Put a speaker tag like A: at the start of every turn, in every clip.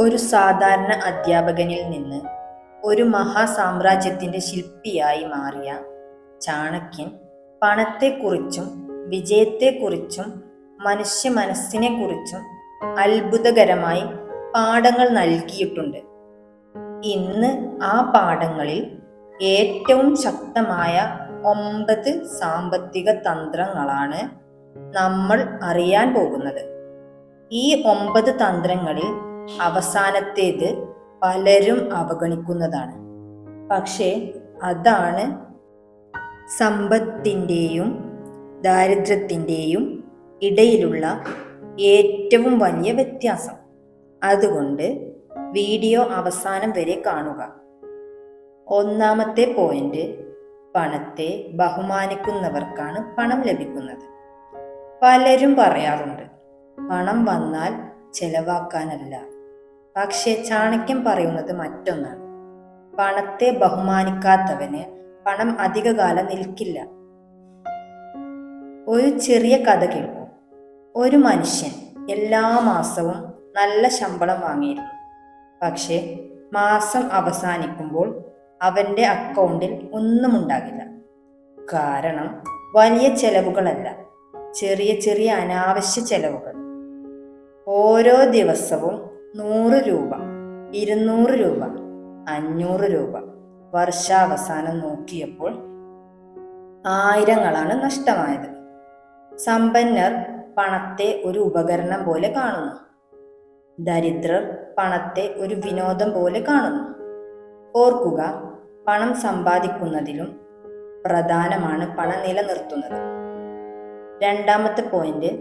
A: ഒരു സാധാരണ അധ്യാപകനിൽ നിന്ന് ഒരു മഹാസാമ്രാജ്യത്തിന്റെ ശില്പിയായി മാറിയ ചാണക്യൻ പണത്തെക്കുറിച്ചും വിജയത്തെക്കുറിച്ചും മനുഷ്യ മനസ്സിനെക്കുറിച്ചും അത്ഭുതകരമായി പാഠങ്ങൾ നൽകിയിട്ടുണ്ട്. ഇന്ന് ആ പാഠങ്ങളിൽ ഏറ്റവും ശക്തമായ 9 സാമ്പത്തിക തന്ത്രങ്ങളാണ് നമ്മൾ അറിയാൻ പോകുന്നത്. ഈ 9 തന്ത്രങ്ങളിൽ അവസാനത്തേത് പലരും അവഗണിക്കുന്നതാണ്. പക്ഷേ അതാണ് സമ്പത്തിൻ്റെയും ദാരിദ്ര്യത്തിൻ്റെയും ഇടയിലുള്ള ഏറ്റവും വലിയ വ്യത്യാസം. അതുകൊണ്ട് വീഡിയോ അവസാനം വരെ കാണുക. ഒന്നാമത്തെ പോയിന്റ്, പണത്തെ ബഹുമാനിക്കുന്നവർക്കാണ് പണം ലഭിക്കുന്നത്. പലരും പറയാറുണ്ട്, പണം വന്നാൽ ചെലവാക്കാനല്ല. പക്ഷേ ചാണക്യൻ പറയുന്നത് മറ്റൊന്നാണ്. പണത്തെ ബഹുമാനിക്കാത്തവന് പണം അധികകാലം നിൽക്കില്ല. ഒരു ചെറിയ കഥ കേൾക്കൂ. ഒരു മനുഷ്യൻ എല്ലാ മാസവും നല്ല ശമ്പളം വാങ്ങിയിരുന്നു. പക്ഷേ മാസം അവസാനിക്കുമ്പോൾ അവൻ്റെ അക്കൗണ്ടിൽ ഒന്നും ഉണ്ടാകില്ല. കാരണം വലിയ ചെലവുകളല്ല, ചെറിയ ചെറിയ അനാവശ്യ ചെലവുകൾ. ഓരോ ദിവസവും 100 രൂപ, 200 രൂപ, 500 രൂപ. വർഷാവസാനം നോക്കിയപ്പോൾ ആയിരങ്ങളാണ് നഷ്ടമായത്. സമ്പന്നർ പണത്തെ ഒരു ഉപകരണം പോലെ കാണുന്നു. ദരിദ്രർ പണത്തെ ഒരു വിനോദം പോലെ കാണുന്നു. ഓർക്കുക, പണം സമ്പാദിക്കുന്നതിലും പ്രധാനമാണ് പണം നിലനിർത്തുന്നത്. രണ്ടാമത്തെ പോയിന്റ്,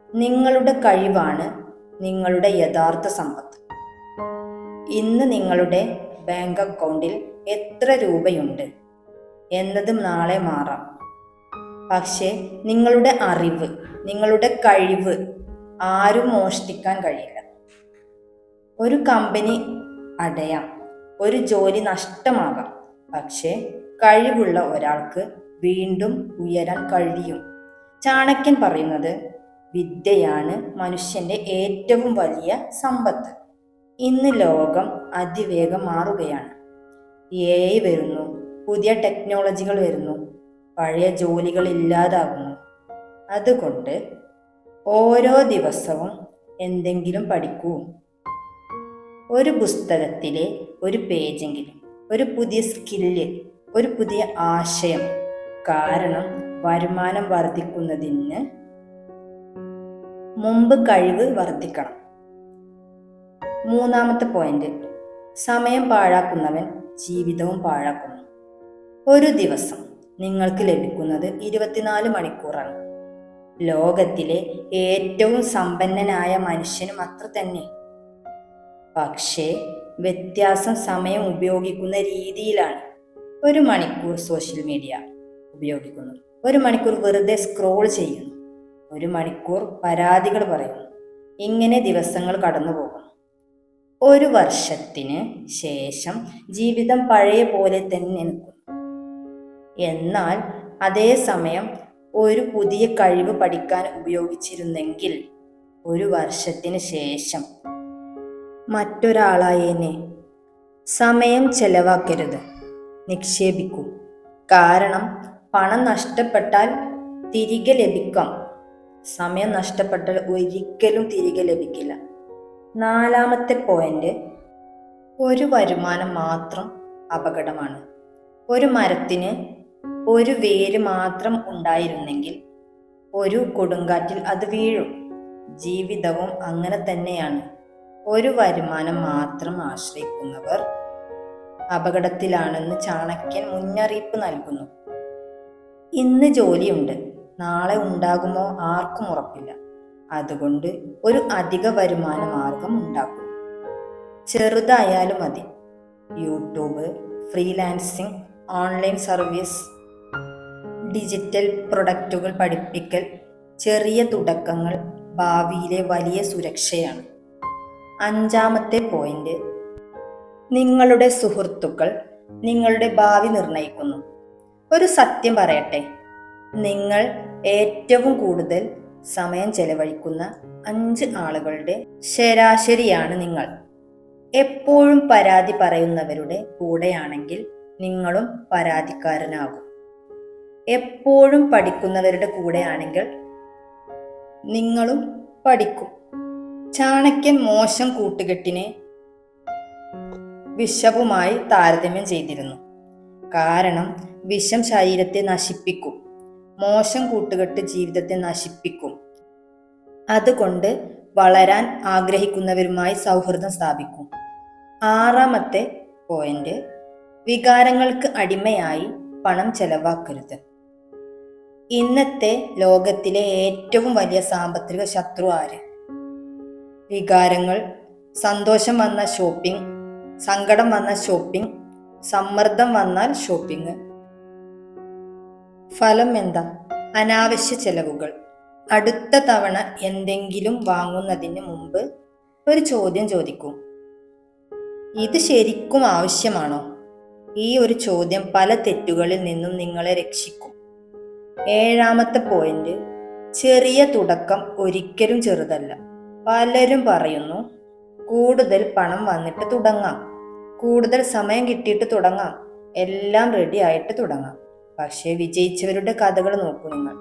A: നിങ്ങളുടെ കഴിവാണ് നിങ്ങളുടെ യഥാർത്ഥ സമ്പത്ത്. ഇന്ന് നിങ്ങളുടെ ബാങ്ക് അക്കൗണ്ടിൽ എത്ര രൂപയുണ്ട് എന്നത് നാളെ മാറാം. പക്ഷേ നിങ്ങളുടെ അറിവ്, നിങ്ങളുടെ കഴിവ് ആരും മോഷ്ടിക്കാൻ കഴിയില്ല. ഒരു കമ്പനി അടയാം, ഒരു ജോലി നഷ്ടമാകാം, പക്ഷേ കഴിവുള്ള ഒരാൾക്ക് വീണ്ടും ഉയരാൻ കഴിയും. ചാണക്യൻ പറയുന്നത്, വിദ്യയാണ് മനുഷ്യന്റെ ഏറ്റവും വലിയ സമ്പത്ത്. ഇന്ന് ലോകം അതിവേഗം മാറുകയാണ്. AI വരുന്നു, പുതിയ ടെക്നോളജികൾ വരുന്നു, പഴയ ജോലികൾ ഇല്ലാതാകുന്നു. അതുകൊണ്ട് ഓരോ ദിവസവും എന്തെങ്കിലും പഠിക്കൂ. ഒരു പുസ്തകത്തിലെ ഒരു പേജെങ്കിലും, ഒരു പുതിയ സ്കില്ല്, ഒരു പുതിയ ആശയം. കാരണം വരുമാനം വർദ്ധിക്കുന്നതിന് മുമ്പ് കഴിവ് വർദ്ധിക്കണം. മൂന്നാമത്തെ പോയിന്റ്, സമയം പാഴാക്കുന്നവൻ ജീവിതവും പാഴാക്കുന്നു. ഒരു ദിവസം നിങ്ങൾക്ക് ലഭിക്കുന്നത് 24 മണിക്കൂറാണ്. ലോകത്തിലെ ഏറ്റവും സമ്പന്നനായ മനുഷ്യനും അത്ര തന്നെ. പക്ഷേ വ്യത്യാസം സമയം ഉപയോഗിക്കുന്ന രീതിയിലാണ്. 1 മണിക്കൂർ സോഷ്യൽ മീഡിയ ഉപയോഗിക്കുന്നു, 1 മണിക്കൂർ വെറുതെ സ്ക്രോൾ ചെയ്യുന്നു, 1 മണിക്കൂർ പരാതികൾ പറയുന്നു. ഇങ്ങനെ ദിവസങ്ങൾ കടന്നു പോകുന്നു. 1 വർഷത്തിന് ശേഷം ജീവിതം പഴയ പോലെ തന്നെ നിൽക്കുന്നു. എന്നാൽ അതേ സമയം ഒരു പുതിയ കഴിവ് പഠിക്കാൻ ഉപയോഗിച്ചിരുന്നെങ്കിൽ 1 വർഷത്തിന് ശേഷം മറ്റൊരാളായേനെ. സമയം ചെലവാക്കരുത്, നിക്ഷേപിക്കൂ. കാരണം പണം നഷ്ടപ്പെട്ടാൽ തിരികെ ലഭിക്കാം, സമയം നഷ്ടപ്പെട്ടാൽ ഒരിക്കലും തിരികെ ലഭിക്കില്ല. നാലാമത്തെ പോയിന്റ്, ഒരു വരുമാനം മാത്രം അപകടമാണ്. ഒരു മരത്തിന് ഒരു വേര് മാത്രം ഉണ്ടായിരുന്നെങ്കിൽ ഒരു കൊടുങ്കാറ്റിൽ അത് വീഴും. ജീവിതവും അങ്ങനെ തന്നെയാണ്. ഒരു വരുമാനം മാത്രം ആശ്രയിക്കുന്നവർ അപകടത്തിലാണെന്ന് ചാണക്യൻ മുന്നറിയിപ്പ് നൽകുന്നു. ഇന്ന് ജോലിയുണ്ട്, നാളെ ഉണ്ടാകുമോ ആർക്കും ഉറപ്പില്ല. അതുകൊണ്ട് ഒരു അധിക വരുമാന മാർഗം ഉണ്ടാക്കും. ചെറുതായാലും മതി. YouTube, freelancing, online service, digital പ്രൊഡക്റ്റുകൾ പഠിപ്പിക്കൽ. ചെറിയ തുടക്കങ്ങൾ ഭാവിയിലെ വലിയ സുരക്ഷയാണ്. അഞ്ചാമത്തെ പോയിന്റ്, നിങ്ങളുടെ സുഹൃത്തുക്കൾ നിങ്ങളുടെ ഭാവി നിർണ്ണയിക്കുന്നു. ഒരു സത്യം പറയട്ടെ, നിങ്ങൾ ഏറ്റവും കൂടുതൽ സമയം ചെലവഴിക്കുന്ന 5 ആളുകളുടെ ശരാശരിയാണ് നിങ്ങൾ. എപ്പോഴും പരാതി പറയുന്നവരുടെ കൂടെയാണെങ്കിൽ നിങ്ങളും പരാതിക്കാരനാകും. എപ്പോഴും പഠിക്കുന്നവരുടെ കൂടെയാണെങ്കിൽ നിങ്ങളും പഠിക്കും. ചാണക്യൻ മോശം കൂട്ടുകെട്ടിനെ വിഷവുമായി താരതമ്യം ചെയ്തിരുന്നു. കാരണം വിഷം ശരീരത്തെ നശിപ്പിക്കും, മോശം കൂട്ടുകെട്ട് ജീവിതത്തെ നശിപ്പിക്കും. അതുകൊണ്ട് വളരാൻ ആഗ്രഹിക്കുന്നവരുമായി സൗഹൃദം സ്ഥാപിക്കും. 6ാമത്തെ പോയിന്റ്, വികാരങ്ങൾക്ക് അടിമയായി പണം ചെലവാക്കരുത്. ഇന്നത്തെ ലോകത്തിലെ ഏറ്റവും വലിയ സാമ്പത്തിക ശത്രു ആര്? വികാരങ്ങൾ. സന്തോഷം വന്നാൽ ഷോപ്പിംഗ്, സങ്കടം വന്നാൽ ഷോപ്പിംഗ്, സമ്മർദ്ദം വന്നാൽ ഷോപ്പിംഗ്. ഫലം എന്താ? അനാവശ്യ ചെലവുകൾ. അടുത്ത തവണ എന്തെങ്കിലും വാങ്ങുന്നതിന് മുമ്പ് ഒരു ചോദ്യം ചോദിക്കൂ: ഇത് ശരിക്കും ആവശ്യമാണോ? ഈ ഒരു ചോദ്യം പല തെറ്റുകളിൽ നിന്നും നിങ്ങളെ രക്ഷിക്കും. 7ാമത്തെ പോയിന്റ്, ചെറിയ തുടക്കം ഒരിക്കലും ചെറുതല്ല. പലരും പറയുന്നു, കൂടുതൽ പണം വന്നിട്ട് തുടങ്ങാം, കൂടുതൽ സമയം കിട്ടിയിട്ട് തുടങ്ങാം, എല്ലാം റെഡി ആയിട്ട് തുടങ്ങാം. പക്ഷേ വിജയിച്ചവരുടെ കഥകൾ നോക്കൂ നിങ്ങൾ.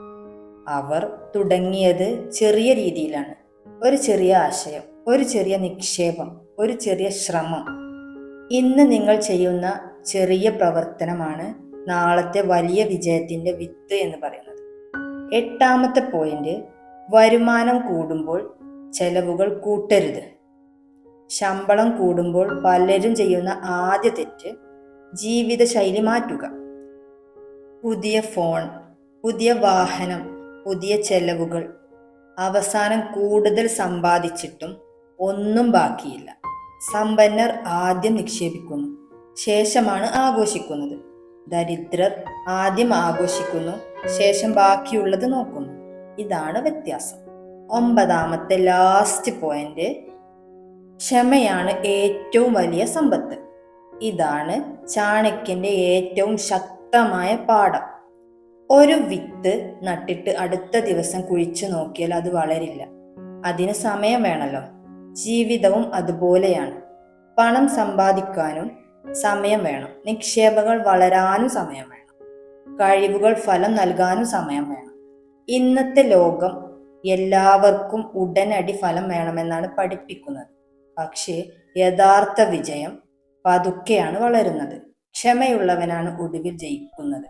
A: അവർ തുടങ്ങിയത് ചെറിയ രീതിയിലാണ്. ഒരു ചെറിയ ആശയം, ഒരു ചെറിയ നിക്ഷേപം, ഒരു ചെറിയ ശ്രമം. ഇന്ന് നിങ്ങൾ ചെയ്യുന്ന ചെറിയ പ്രവർത്തനമാണ് നാളത്തെ വലിയ വിജയത്തിന്റെ വിത്ത് എന്ന് പറയുന്നത്. 8ാമത്തെ പോയിന്റ്, വരുമാനം കൂടുമ്പോൾ ചെലവുകൾ കൂട്ടരുത്. ശമ്പളം കൂടുമ്പോൾ പലരും ചെയ്യുന്ന ആദ്യ തെറ്റ് ജീവിതശൈലി മാറ്റുക. പുതിയ ഫോൺ, പുതിയ വാഹനം, പുതിയ ചെലവുകൾ. അവസാനം കൂടുതൽ സമ്പാദിച്ചിട്ടും ഒന്നും ബാക്കിയില്ല. സമ്പന്നർ ആദ്യം നിക്ഷേപിക്കുന്നു, ശേഷമാണ് ആഘോഷിക്കുന്നത്. ദരിദ്രർ ആദ്യം ആഘോഷിക്കുന്നു, ശേഷം ബാക്കിയുള്ളത് നോക്കുന്നു. ഇതാണ് വ്യത്യാസം. 9ാമത്തെ ലാസ്റ്റ് പോയിന്റ്, ക്ഷമയാണ് ഏറ്റവും വലിയ സമ്പത്ത്. ഇതാണ് ചാണക്യന്റെ ഏറ്റവും ശക്തമായ പാഠം. ഒരു വിത്ത് നട്ടിട്ട് അടുത്ത ദിവസം കുഴിച്ചു നോക്കിയാൽ അത് വളരില്ല. അതിന് സമയം വേണമല്ലോ. ജീവിതവും അതുപോലെയാണ്. പണം സമ്പാദിക്കാനും സമയം വേണം, നിക്ഷേപങ്ങൾ വളരാനും സമയം വേണം, കഴിവുകൾ ഫലം നൽകാനും സമയം വേണം. ഇന്നത്തെ ലോകം എല്ലാവർക്കും ഉടനടി ഫലം വേണമെന്നാണ് പഠിപ്പിക്കുന്നത്. പക്ഷേ യഥാർത്ഥ വിജയം പതുക്കെയാണ് വളരുന്നത്. ക്ഷമയുള്ളവനാണ് ഒടുവിൽ ജയിക്കുന്നത്.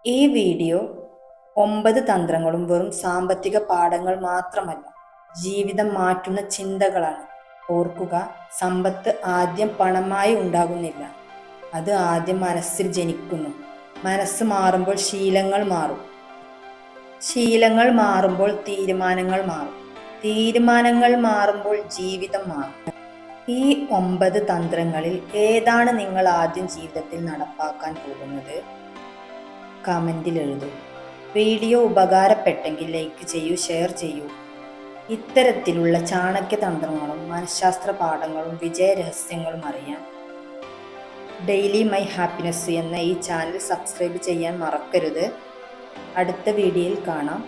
A: ഈ വീഡിയോ 9 തന്ത്രങ്ങളും വെറും സാമ്പത്തിക പാഠങ്ങൾ മാത്രമല്ല, ജീവിതം മാറ്റുന്ന ചിന്തകളാണ്. ഓർക്കുക, സമ്പത്ത് ആദ്യം പണമായി ഉണ്ടാകുന്നില്ല, അത് ആദ്യം മനസ്സിൽ ജനിക്കുന്നു. മനസ്സ് മാറുമ്പോൾ ശീലങ്ങൾ മാറും, ശീലങ്ങൾ മാറുമ്പോൾ തീരുമാനങ്ങൾ മാറും, തീരുമാനങ്ങൾ മാറുമ്പോൾ ജീവിതം മാറും. ഈ 9 തന്ത്രങ്ങളിൽ ഏതാണ് നിങ്ങൾ ആദ്യം ജീവിതത്തിൽ നടപ്പാക്കാൻ പോകുന്നത്? കമന്റിൽ എഴുതൂ. വീഡിയോ ഉപകാരപ്പെട്ടെങ്കിൽ ലൈക്ക് ചെയ്യൂ, ഷെയർ ചെയ്യൂ. ഇത്തരത്തിലുള്ള ചാണക്യ തന്ത്രങ്ങളും മനഃശാസ്ത്ര പാഠങ്ങളും വിജയ രഹസ്യങ്ങളും അറിയാൻ ഡെയിലി മൈ ഹാപ്പിനെസ് എന്ന ഈ ചാനൽ സബ്സ്ക്രൈബ് ചെയ്യാൻ മറക്കരുത്. അടുത്ത വീഡിയോയിൽ കാണാം.